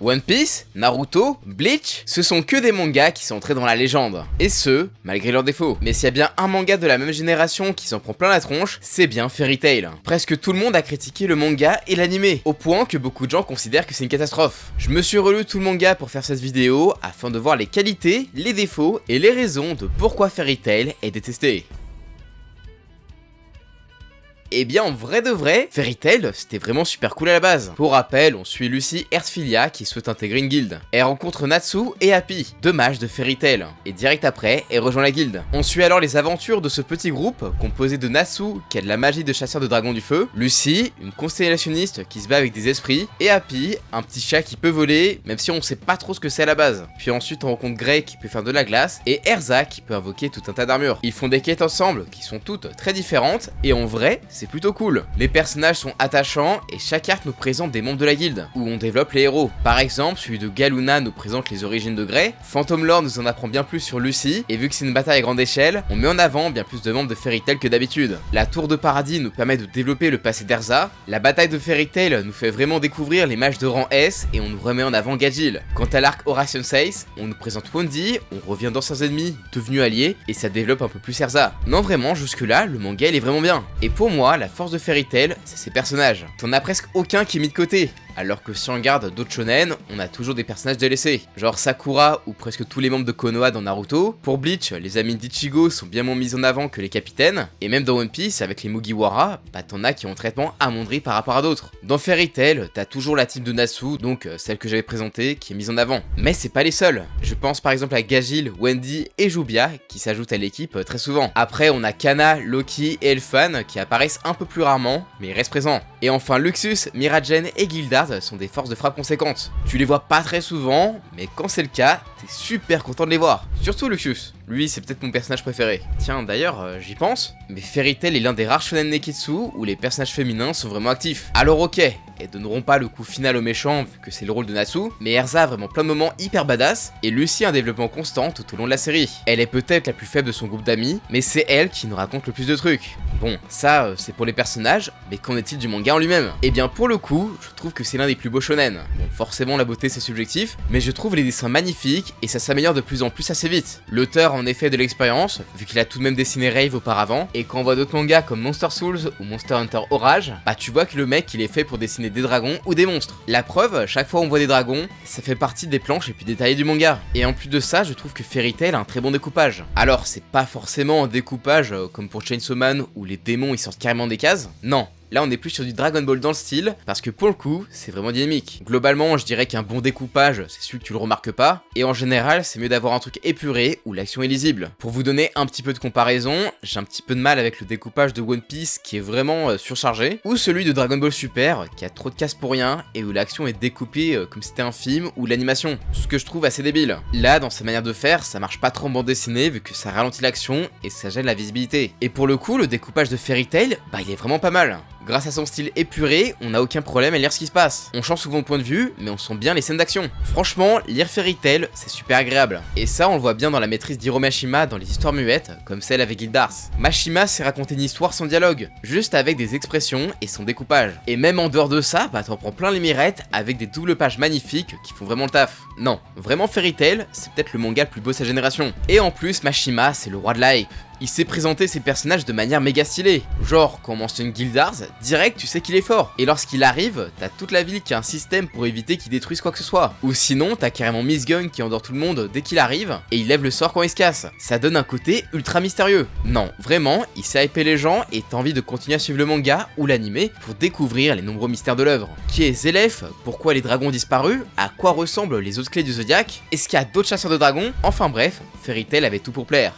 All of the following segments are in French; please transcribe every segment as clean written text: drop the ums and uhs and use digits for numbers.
One Piece, Naruto, Bleach, ce sont que des mangas qui sont entrés dans la légende. Et ce, malgré leurs défauts. Mais s'il y a bien un manga de la même génération qui s'en prend plein la tronche, c'est bien Fairy Tail. Presque tout le monde a critiqué le manga et l'anime, au point que beaucoup de gens considèrent que c'est une catastrophe. Je me suis relu tout le manga pour faire cette vidéo, afin de voir les qualités, les défauts et les raisons de pourquoi Fairy Tail est détesté. Et bien en vrai de vrai, Fairy Tail c'était vraiment super cool à la base. Pour rappel, on suit Lucy Earthfilia qui souhaite intégrer une guilde. Elle rencontre Natsu et Happy, deux mages de Fairy Tail, et direct après, elle rejoint la guilde. On suit alors les aventures de ce petit groupe, composé de Natsu qui a de la magie de chasseur de dragons du feu, Lucy, une constellationniste qui se bat avec des esprits, et Happy, un petit chat qui peut voler, même si on sait pas trop ce que c'est à la base. Puis ensuite on rencontre Grey qui peut faire de la glace, et Erza qui peut invoquer tout un tas d'armures. Ils font des quêtes ensemble qui sont toutes très différentes, et en vrai, c'est plutôt cool. Les personnages sont attachants et chaque arc nous présente des membres de la guilde, où on développe les héros. Par exemple, celui de Galuna nous présente les origines de Grey, Phantom Lord nous en apprend bien plus sur Lucy, et vu que c'est une bataille à grande échelle, on met en avant bien plus de membres de Fairy Tail que d'habitude. La tour de paradis nous permet de développer le passé d'Erza, la bataille de Fairy Tail nous fait vraiment découvrir les mages de rang S et on nous remet en avant Gajil. Quant à l'arc Horation 6, on nous présente Wendy, on revient d'anciens ennemis devenus alliés et ça développe un peu plus Erza. Non vraiment, jusque là, le manga il est vraiment bien. Et pour moi, la force de Fairy Tail, c'est ses personnages. T'en as presque aucun qui est mis de côté. Alors que si on regarde d'autres shonen, on a toujours des personnages délaissés. Genre Sakura ou presque tous les membres de Konoha dans Naruto. Pour Bleach, les amis d'Ichigo sont bien moins mis en avant que les capitaines. Et même dans One Piece, avec les Mugiwara, bah t'en as qui ont un traitement amoindri par rapport à d'autres. Dans Fairy Tail, t'as toujours la team de Natsu, donc celle que j'avais présentée, qui est mise en avant. Mais c'est pas les seuls. Je pense par exemple à Gajil, Wendy et Jubia, qui s'ajoutent à l'équipe très souvent. Après, on a Kana, Loki et Elfan, qui apparaissent un peu plus rarement, mais ils restent présents. Et enfin Luxus, Miragen et Gildard sont des forces de frappe conséquentes. Tu les vois pas très souvent, mais quand c'est le cas, t'es super content de les voir. Surtout Luxus. Lui, c'est peut-être mon personnage préféré. Tiens, d'ailleurs, j'y pense, mais Fairy Tail est l'un des rares shonen neketsu où les personnages féminins sont vraiment actifs. Alors ok, elles donneront pas le coup final au méchant vu que c'est le rôle de Natsu, mais Erza a vraiment plein de moments hyper badass, et Lucy a un développement constant tout au long de la série. Elle est peut-être la plus faible de son groupe d'amis, mais c'est elle qui nous raconte le plus de trucs. Bon, ça, c'est pour les personnages, mais qu'en est-il du manga en lui-même? Eh bien pour le coup, je trouve que c'est l'un des plus beaux shonen. Bon, forcément la beauté c'est subjectif, mais je trouve les dessins magnifiques, et ça s'améliore de plus en plus assez vite. L'auteur en effet de l'expérience, vu qu'il a tout de même dessiné Rave auparavant, et quand on voit d'autres mangas comme Monster Souls ou Monster Hunter Orage, bah tu vois que le mec il est fait pour dessiner des dragons ou des monstres. La preuve, chaque fois on voit des dragons, ça fait partie des planches les plus détaillées du manga. Et en plus de ça, je trouve que Fairy Tail a un très bon découpage. Alors c'est pas forcément un découpage comme pour Chainsaw Man où les démons ils sortent carrément des cases, non. Là on est plus sur du Dragon Ball dans le style, parce que pour le coup, c'est vraiment dynamique. Globalement, je dirais qu'un bon découpage, c'est celui que tu le remarques pas, et en général, c'est mieux d'avoir un truc épuré, où l'action est lisible. Pour vous donner un petit peu de comparaison, j'ai un petit peu de mal avec le découpage de One Piece, qui est vraiment surchargé, ou celui de Dragon Ball Super, qui a trop de cases pour rien, et où l'action est découpée comme si c'était un film, ou l'animation, ce que je trouve assez débile. Là, dans sa manière de faire, ça marche pas trop en bande dessinée, vu que ça ralentit l'action, et ça gêne la visibilité. Et pour le coup, le découpage de Fairy Tail, bah il est vraiment pas mal. Grâce à son style épuré, on n'a aucun problème à lire ce qui se passe. On change souvent de point de vue, mais on sent bien les scènes d'action. Franchement, lire Fairy Tail, c'est super agréable. Et ça, on le voit bien dans la maîtrise d'Hiro Mashima dans les histoires muettes, comme celle avec Gildars. Mashima sait raconter une histoire sans dialogue, juste avec des expressions et son découpage. Et même en dehors de ça, bah t'en prends plein les mirettes avec des doubles pages magnifiques qui font vraiment le taf. Non, vraiment Fairy Tail, c'est peut-être le manga le plus beau de sa génération. Et en plus, Mashima, c'est le roi de la hype. Il sait présenter ses personnages de manière méga stylée. Genre, quand on mentionne Gildars, direct tu sais qu'il est fort. Et lorsqu'il arrive, t'as toute la ville qui a un système pour éviter qu'il détruise quoi que ce soit. Ou sinon, t'as carrément Miss Gun qui endort tout le monde dès qu'il arrive, et il lève le sort quand il se casse. Ça donne un côté ultra mystérieux. Non, vraiment, il sait hyper les gens et t'as envie de continuer à suivre le manga ou l'anime pour découvrir les nombreux mystères de l'œuvre. Qui est Zélef? Pourquoi les dragons ont disparu? À quoi ressemblent les autres clés du Zodiac? Est-ce qu'il y a d'autres chasseurs de dragons? Enfin bref, Fairy Tail avait tout pour plaire.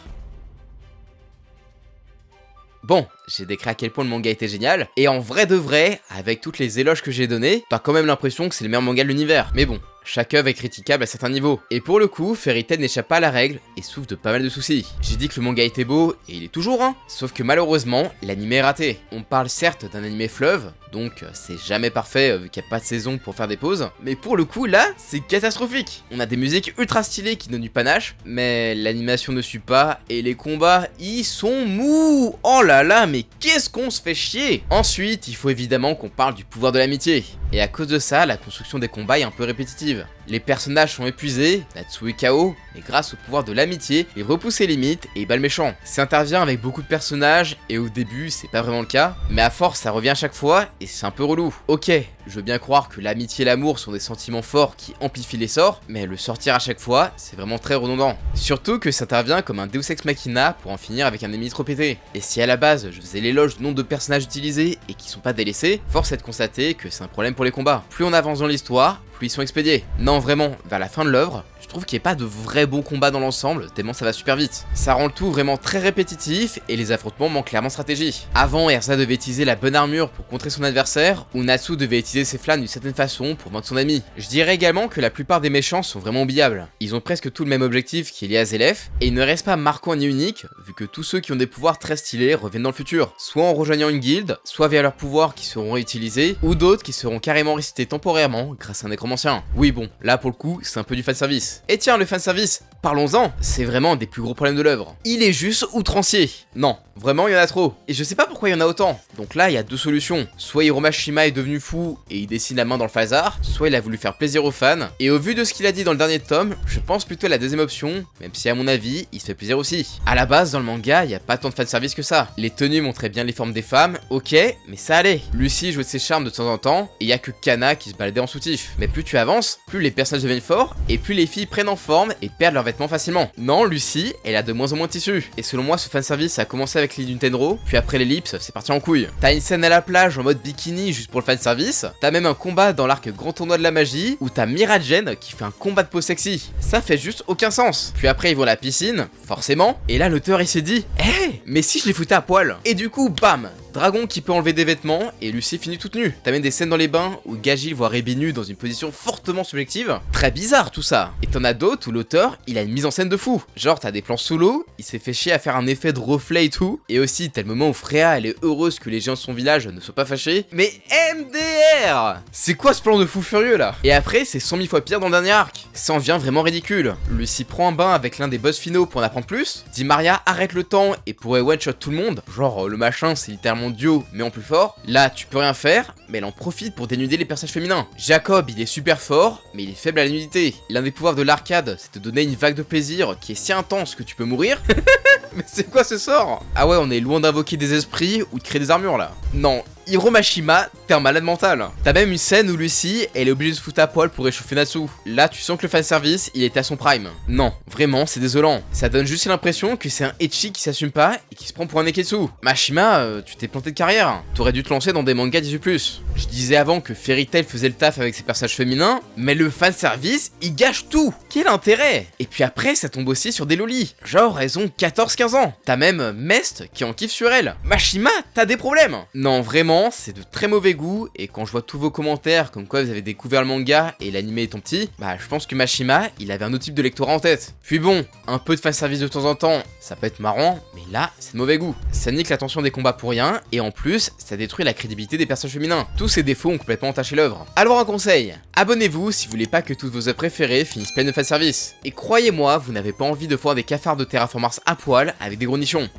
Bon, j'ai décrit à quel point le manga était génial, et en vrai de vrai, avec toutes les éloges que j'ai données, t'as quand même l'impression que c'est le meilleur manga de l'univers. Mais bon, chaque œuvre est critiquable à certains niveaux. Et pour le coup, Fairy Tail n'échappe pas à la règle et souffre de pas mal de soucis. J'ai dit que le manga était beau, et il est toujours, hein. Sauf que malheureusement, l'anime est raté. On parle certes d'un anime fleuve, donc c'est jamais parfait vu qu'il n'y a pas de saison pour faire des pauses. Mais pour le coup, là, c'est catastrophique. On a des musiques ultra stylées qui donnent du panache, mais l'animation ne suit pas, et les combats, ils sont mous. Oh là là, mais qu'est-ce qu'on se fait chier. Ensuite, il faut évidemment qu'on parle du pouvoir de l'amitié. Et à cause de ça, la construction des combats est un peu répétitive. Les personnages sont épuisés, Natsu est KO, mais grâce au pouvoir de l'amitié, il repousse les limites et il bat le méchant. Ça intervient avec beaucoup de personnages, et au début c'est pas vraiment le cas, mais à force ça revient à chaque fois, et c'est un peu relou. Ok, je veux bien croire que l'amitié et l'amour sont des sentiments forts qui amplifient les sorts, mais le sortir à chaque fois, c'est vraiment très redondant. Surtout que ça intervient comme un Deus Ex Machina pour en finir avec un ennemi trop pété. Et si à la base je faisais l'éloge du nombre de personnages utilisés et qui sont pas délaissés, force est de constater que c'est un problème pour les combats. Plus on avance dans l'histoire, plus ils sont expédiés. Non vraiment, vers la fin de l'œuvre, je trouve qu'il n'y a pas de vrais bons combats dans l'ensemble, tellement ça va super vite. Ça rend le tout vraiment très répétitif et les affrontements manquent clairement de stratégie. Avant, Erza devait utiliser la bonne armure pour contrer son adversaire, ou Natsu devait utiliser ses flammes d'une certaine façon pour vaincre son ami. Je dirais également que la plupart des méchants sont vraiment oubliables. Ils ont presque tout le même objectif qui est lié à Zelef, et ils ne restent pas marquants ni uniques, vu que tous ceux qui ont des pouvoirs très stylés reviennent dans le futur, soit en rejoignant une guilde, soit via leurs pouvoirs qui seront réutilisés, ou d'autres qui seront carrément ressuscités temporairement grâce à un nécromancien. Oui bon, là pour le coup, c'est un peu du fanservice. Et tiens, le fanservice, parlons-en, c'est vraiment un des plus gros problèmes de l'œuvre. Il est juste outrancier. Non, vraiment il y en a trop. Et je sais pas pourquoi il y en a autant. Donc là, il y a deux solutions. Soit Hiromashima est devenu fou et il dessine la main dans le phasar, soit il a voulu faire plaisir aux fans. Et au vu de ce qu'il a dit dans le dernier tome, je pense plutôt à la deuxième option, même si à mon avis, il se fait plaisir aussi. À la base, dans le manga, il y a pas tant de fanservice que ça. Les tenues montraient bien les formes des femmes, ok, mais ça allait. Lucy jouait de ses charmes de temps en temps, et il y a que Kana qui se baladait en soutif. Mais plus tu avances, plus les personnages deviennent forts, et plus les filles prennent en forme et perdent leurs vêtements facilement. Non, Lucy, elle a de moins en moins de tissu. Et selon moi, ce fanservice a commencé avec l'île d'une Tenro, puis après l'ellipse, c'est parti en couille. T'as une scène à la plage en mode bikini juste pour le fanservice, t'as même un combat dans l'arc Grand Tournoi de la Magie, où t'as Miragen qui fait un combat de peau sexy. Ça fait juste aucun sens. Puis après ils vont à la piscine, forcément, et là l'auteur il s'est dit, hé, mais si je les foutais à poil. Et du coup, bam, Dragon qui peut enlever des vêtements, et Lucy finit toute nue. T'as même des scènes dans les bains où Gaji voit Rebi nue dans une position fortement subjective. Très bizarre tout ça. Et t'en as d'autres où l'auteur, il a une mise en scène de fou. Genre t'as des plans sous l'eau, il s'est fait chier à faire un effet de reflet et tout. Et aussi t'as le moment où Freya, elle est heureuse que les gens de son village ne soient pas fâchés. Mais MDR, c'est quoi ce plan de fou furieux là? Et après c'est 100 000 fois pire dans le dernier arc. Ça en vient vraiment ridicule. Lucy prend un bain avec l'un des boss finaux pour en apprendre plus. Dit Maria arrête le temps et pourrait one shot tout le monde. Genre le machin c'est littéralement duo mais en plus fort. Là tu peux rien faire, mais elle en profite pour dénuder les personnages féminins. Jacob il est super fort, mais il est faible à la nudité. L'un des pouvoirs de l'arcade, c'est de donner une vague de plaisir qui est si intense que tu peux mourir. Mais c'est quoi ce sort? Ah ouais, on est loin d'invoquer des esprits ou de créer des armures là. Non, Hiromashima, t'es un malade mental. T'as même une scène où Lucy, elle est obligée de se foutre à poil pour réchauffer Natsu. Là, tu sens que le fanservice, il était à son prime. Non, vraiment, c'est désolant. Ça donne juste l'impression que c'est un ecchi qui s'assume pas et qui se prend pour un neketsu. Mashima, tu t'es planté de carrière. T'aurais dû te lancer dans des mangas 18+. Je disais avant que Fairy Tail faisait le taf avec ses personnages féminins, mais le fanservice, il gâche tout. Quel intérêt? Et puis après, ça tombe aussi sur des lolis. Genre, elles ont 14-15 ans. T'as même Mest qui en kiffe sur elle. Mashima, t'as des problèmes. Non, vraiment, c'est de très mauvais goût, et quand je vois tous vos commentaires comme quoi vous avez découvert le manga et l'anime étant petit, bah je pense que Mashima, il avait un autre type de lectorat en tête. Puis bon, un peu de fanservice de temps en temps, ça peut être marrant, mais là, c'est de mauvais goût. Ça nique l'attention des combats pour rien, et en plus, ça détruit la crédibilité des personnages féminins. Tous ces défauts ont complètement entaché l'œuvre. Alors un conseil, abonnez-vous si vous voulez pas que toutes vos œuvres préférées finissent pleines de fanservice. Et croyez-moi, vous n'avez pas envie de voir des cafards de Terraform Mars à poil avec des gros nichons.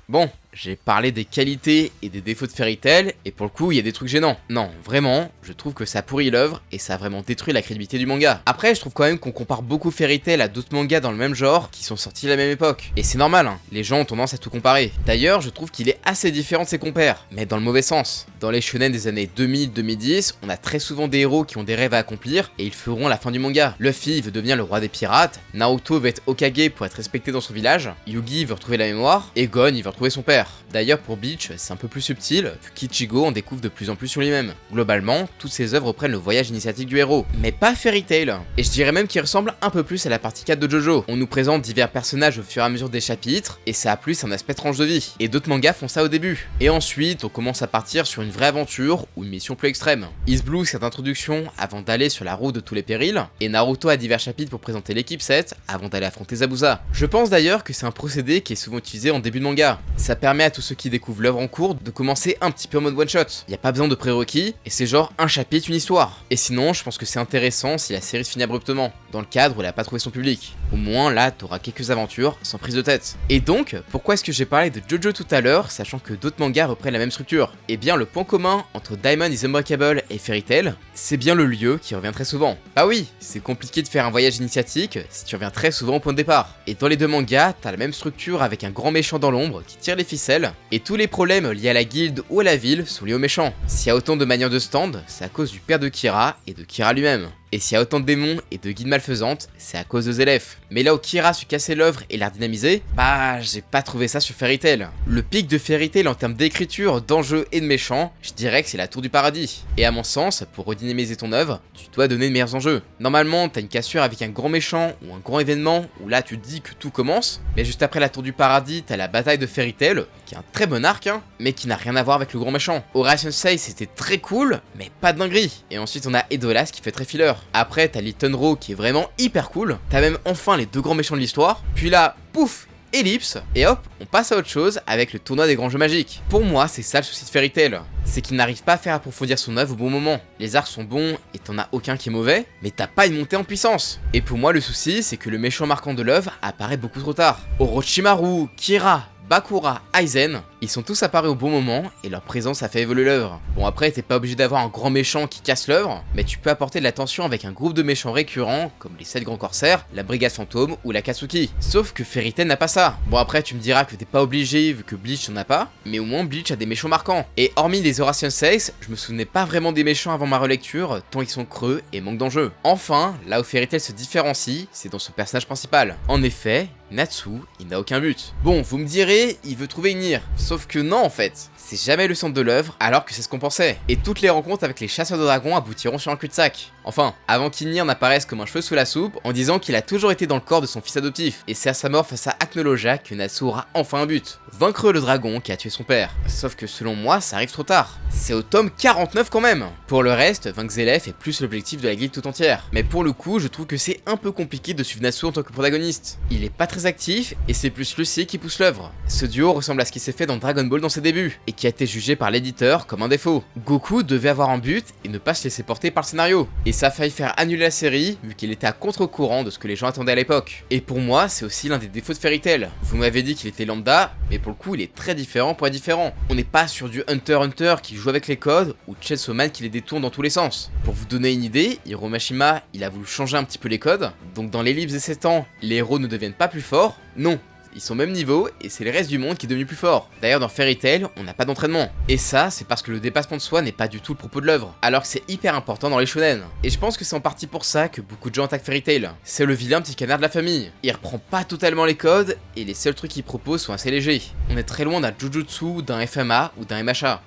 Bon, j'ai parlé des qualités et des défauts de Fairy Tail, et pour le coup, il y a des trucs gênants. Non, vraiment, je trouve que ça pourrit l'œuvre, et ça a vraiment détruit la crédibilité du manga. Après, je trouve quand même qu'on compare beaucoup Fairy Tail à d'autres mangas dans le même genre, qui sont sortis à la même époque. Et c'est normal, hein, les gens ont tendance à tout comparer. D'ailleurs, je trouve qu'il est assez différent de ses compères, mais dans le mauvais sens. Dans les shonen des années 2000-2010, on a très souvent des héros qui ont des rêves à accomplir, et ils feront la fin du manga. Luffy veut devenir le roi des pirates, Naruto veut être Hokage pour être respecté dans son village, Yugi veut retrouver la mémoire, et Gon il veut retrouver son père. D'ailleurs pour Bleach, c'est un peu plus subtil, vu qu'Ichigo en découvre de plus en plus sur lui-même. Globalement, toutes ces œuvres reprennent le voyage initiatique du héros, mais pas Fairy Tail. Et je dirais même qu'il ressemble un peu plus à la partie 4 de Jojo. On nous présente divers personnages au fur et à mesure des chapitres, et ça a plus un aspect tranche de vie. Et d'autres mangas font ça au début. Et ensuite, on commence à partir sur une vraie aventure, ou une mission plus extrême. Is Blue, cette introduction avant d'aller sur la route de tous les périls, et Naruto a divers chapitres pour présenter l'équipe 7, avant d'aller affronter Zabuza. Je pense d'ailleurs que c'est un procédé qui est souvent utilisé en début de manga. Ça permet permet à tous ceux qui découvrent l'œuvre en cours de commencer un petit peu en mode one shot. Y a pas besoin de prérequis, et c'est genre un chapitre, une histoire. Et sinon, je pense que c'est intéressant si la série se finit abruptement, dans le cadre où elle a pas trouvé son public. Au moins là, t'auras quelques aventures sans prise de tête. Et donc, pourquoi est-ce que j'ai parlé de JoJo tout à l'heure, sachant que d'autres mangas reprennent la même structure? Eh bien, le point commun entre Diamond is Unbreakable et Fairy Tail, c'est bien le lieu qui revient très souvent. Bah oui, c'est compliqué de faire un voyage initiatique si tu reviens très souvent au point de départ. Et dans les deux mangas, t'as la même structure avec un grand méchant dans l'ombre qui tire les ficelles, et tous les problèmes liés à la guilde ou à la ville sont liés au méchant. S'il y a autant de manières de stand, c'est à cause du père de Kira et de Kira lui-même. Et s'il y a autant de démons et de guides malfaisantes, c'est à cause de Zélef. Mais là où Kira su casser l'œuvre et la redynamiser, bah j'ai pas trouvé ça sur Fairy Tail. Le pic de Fairy Tail en termes d'écriture, d'enjeux et de méchants, je dirais que c'est la tour du paradis. Et à mon sens, pour redynamiser ton œuvre, tu dois donner de meilleurs enjeux. Normalement, t'as une cassure avec un grand méchant ou un grand événement où là tu te dis que tout commence, mais juste après la tour du paradis, t'as la bataille de Fairy Tail, qui est un très bon arc, mais qui n'a rien à voir avec le grand méchant. Oration 6 c'était très cool, mais pas de dinguerie. Et ensuite on a Edolas qui fait très filler. Après t'as Litten Row qui est vraiment hyper cool, t'as même enfin les deux grands méchants de l'histoire, puis là, pouf, ellipse, et hop, on passe à autre chose avec le tournoi des grands jeux magiques. Pour moi, c'est ça le souci de Fairy Tail, c'est qu'il n'arrive pas à faire approfondir son œuvre au bon moment. Les arcs sont bons et t'en as aucun qui est mauvais, mais t'as pas une montée en puissance. Et pour moi, le souci, c'est que le méchant marquant de l'œuvre apparaît beaucoup trop tard. Orochimaru, Kira, Bakura, Aizen, ils sont tous apparus au bon moment et leur présence a fait évoluer l'œuvre. Bon après t'es pas obligé d'avoir un grand méchant qui casse l'œuvre, mais tu peux apporter de la tension avec un groupe de méchants récurrents comme les 7 grands corsaires, la brigade fantôme ou la Katsuki. Sauf que Fairy Tail n'a pas ça. Bon après tu me diras que t'es pas obligé vu que Bleach n'en a pas, mais au moins Bleach a des méchants marquants. Et hormis les Oration 6, je me souvenais pas vraiment des méchants avant ma relecture, tant ils sont creux et manquent d'enjeux. Enfin, là où Fairy Tail se différencie, c'est dans son personnage principal. En effet, Natsu, il n'a aucun but. Bon, vous me direz, il veut trouver une Nier. Sauf que non en fait, c'est jamais le centre de l'œuvre alors que c'est ce qu'on pensait. Et toutes les rencontres avec les chasseurs de dragons aboutiront sur un cul-de-sac. Enfin, avant qu'Ynir n'apparaisse comme un cheveu sous la soupe en disant qu'il a toujours été dans le corps de son fils adoptif. Et c'est à sa mort face à Acnologia que Natsu aura enfin un but. Vaincre le dragon qui a tué son père. Sauf que selon moi, ça arrive trop tard. C'est au tome 49 quand même. Pour le reste, vaincre Zélef est plus l'objectif de la guilde tout entière. Mais pour le coup, je trouve que c'est un peu compliqué de suivre Natsu en tant que protagoniste. Il est pas très actif et c'est plus Lucie qui pousse l'œuvre. Ce duo ressemble à ce qui s'est fait dans Dragon Ball dans ses débuts et qui a été jugé par l'éditeur comme un défaut. Goku devait avoir un but et ne pas se laisser porter par le scénario. Et ça a failli faire annuler la série vu qu'il était à contre-courant de ce que les gens attendaient à l'époque. Et pour moi, c'est aussi l'un des défauts de Fairy Tail. Vous m'avez dit qu'il était lambda, mais pour le coup, il est très différent pour être différent. On n'est pas sur du Hunter x Hunter qui joue avec les codes ou Chainsaw Man qui les détourne dans tous les sens. Pour vous donner une idée, Hiro Mashima, il a voulu changer un petit peu les codes. Donc dans l'ellipse des 7 ans, les héros ne deviennent pas plus forts. Non. Ils sont au même niveau et c'est le reste du monde qui est devenu plus fort. D'ailleurs dans Fairy Tail, on n'a pas d'entraînement. Et ça, c'est parce que le dépassement de soi n'est pas du tout le propos de l'œuvre, alors que c'est hyper important dans les shonen. Et je pense que c'est en partie pour ça que beaucoup de gens attaquent Fairy Tail. C'est le vilain petit canard de la famille. Il reprend pas totalement les codes et les seuls trucs qu'il propose sont assez légers. On est très loin d'un Jujutsu, d'un FMA ou d'un MHA.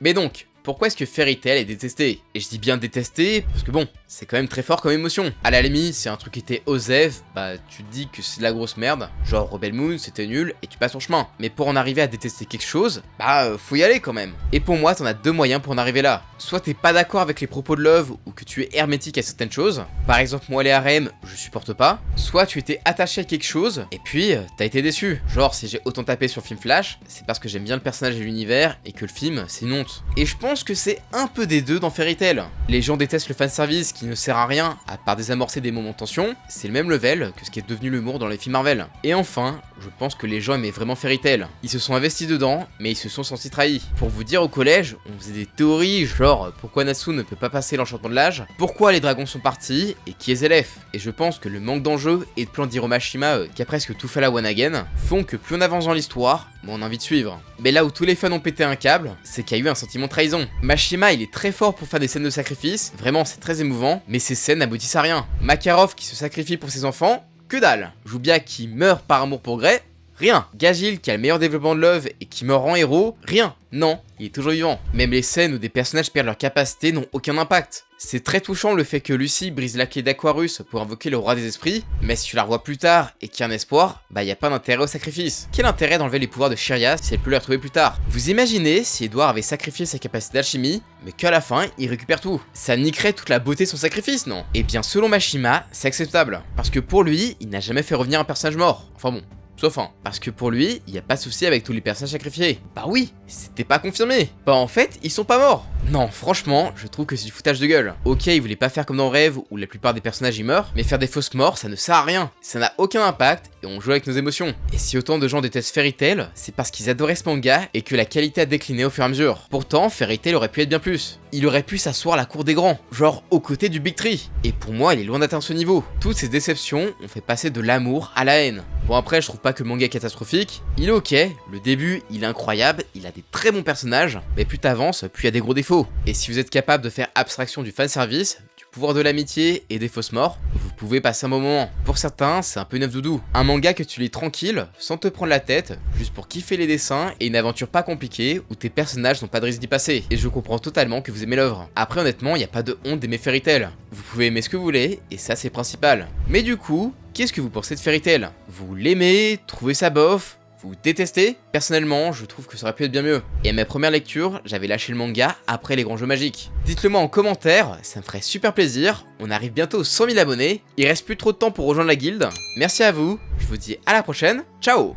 Mais donc, pourquoi est-ce que Fairy Tail est détesté? Et je dis bien détesté, parce que bon, c'est quand même très fort comme émotion. À la limite, si un truc était OSEF, bah tu te dis que c'est de la grosse merde, genre Rebel Moon, c'était nul, et tu passes ton chemin. Mais pour en arriver à détester quelque chose, bah faut y aller quand même. Et pour moi, t'en as deux moyens pour en arriver là. Soit t'es pas d'accord avec les propos de l'œuvre, ou que tu es hermétique à certaines choses. Par exemple, moi les harems, je supporte pas. Soit tu étais attaché à quelque chose, et puis t'as été déçu. Genre, si j'ai autant tapé sur Film Flash, c'est parce que j'aime bien le personnage et l'univers, et que le film, c'est une honte. Et je pense que c'est un peu des deux dans Fairy Tail. Les gens détestent le fanservice qui ne sert à rien à part désamorcer des moments de tension, c'est le même level que ce qui est devenu l'humour dans les films Marvel. Et enfin, je pense que les gens aimaient vraiment Fairy Tail. Ils se sont investis dedans, mais ils se sont sentis trahis. Pour vous dire, au collège, on faisait des théories genre pourquoi Natsu ne peut pas passer l'enchantement de l'âge, pourquoi les dragons sont partis et qui est Zélef. Et je pense que le manque d'enjeu et de plan d'Hiro Mashima qui a presque tout fait à la One Again font que plus on avance dans l'histoire, moins on a envie de suivre. Mais là où tous les fans ont pété un câble, c'est qu'il y a eu un sentiment de trahison. Mashima, il est très fort pour faire des scènes de sacrifice, vraiment c'est très émouvant, mais ces scènes n'aboutissent à rien. Makarov qui se sacrifie pour ses enfants, que dalle. Jubia qui meurt par amour pour Grey, rien. Gajil qui a le meilleur développement de l'œuvre et qui meurt en héros, rien. Non, il est toujours vivant. Même les scènes où des personnages perdent leur capacité n'ont aucun impact. C'est très touchant le fait que Lucy brise la clé d'Aquarus pour invoquer le roi des esprits, mais si tu la revois plus tard et qu'il y a un espoir, bah y a pas d'intérêt au sacrifice. Quel intérêt d'enlever les pouvoirs de Shiria si elle peut les retrouver plus tard? Vous imaginez si Edward avait sacrifié sa capacité d'alchimie, mais qu'à la fin, il récupère tout. Ça niquerait toute la beauté de son sacrifice, non? Eh bien selon Mashima, c'est acceptable. Parce que pour lui, il n'a jamais fait revenir un personnage mort. Enfin bon. Sauf un, parce que pour lui, il y a pas de souci avec tous les personnages sacrifiés. Bah oui, c'était pas confirmé. Bah en fait, ils sont pas morts. Non, franchement, je trouve que c'est du foutage de gueule. Ok, il voulait pas faire comme dans Rêve où la plupart des personnages y meurent, mais faire des fausses morts, ça ne sert à rien. Ça n'a aucun impact et on joue avec nos émotions. Et si autant de gens détestent Fairy Tail, c'est parce qu'ils adoraient ce manga et que la qualité a décliné au fur et à mesure. Pourtant, Fairy Tail aurait pu être bien plus. Il aurait pu s'asseoir à la cour des grands, genre aux côtés du Big Tree. Et pour moi, il est loin d'atteindre ce niveau. Toutes ces déceptions ont fait passer de l'amour à la haine. Bon après, je trouve pas que le manga est catastrophique. Il est ok, le début, il est incroyable, il a des très bons personnages, mais plus t'avances, plus il y a des gros défauts. Et si vous êtes capable de faire abstraction du fanservice, du pouvoir de l'amitié et des fausses morts, vous pouvez passer un bon moment. Pour certains, c'est un peu neuf doudou. Un manga que tu lis tranquille, sans te prendre la tête, juste pour kiffer les dessins et une aventure pas compliquée où tes personnages n'ont pas de risque d'y passer. Et je comprends totalement que vous aimez l'œuvre. Après honnêtement, y a pas de honte d'aimer Fairy Tail. Vous pouvez aimer ce que vous voulez, et ça c'est principal. Mais du coup, qu'est-ce que vous pensez de Fairy Tail? Vous l'aimez? Trouvez ça bof? Vous détestez? Personnellement, je trouve que ça aurait pu être bien mieux. Et à ma première lecture, j'avais lâché le manga après les grands jeux magiques. Dites-le moi en commentaire, ça me ferait super plaisir. On arrive bientôt aux 100 000 abonnés. Il reste plus trop de temps pour rejoindre la guilde. Merci à vous, je vous dis à la prochaine. Ciao!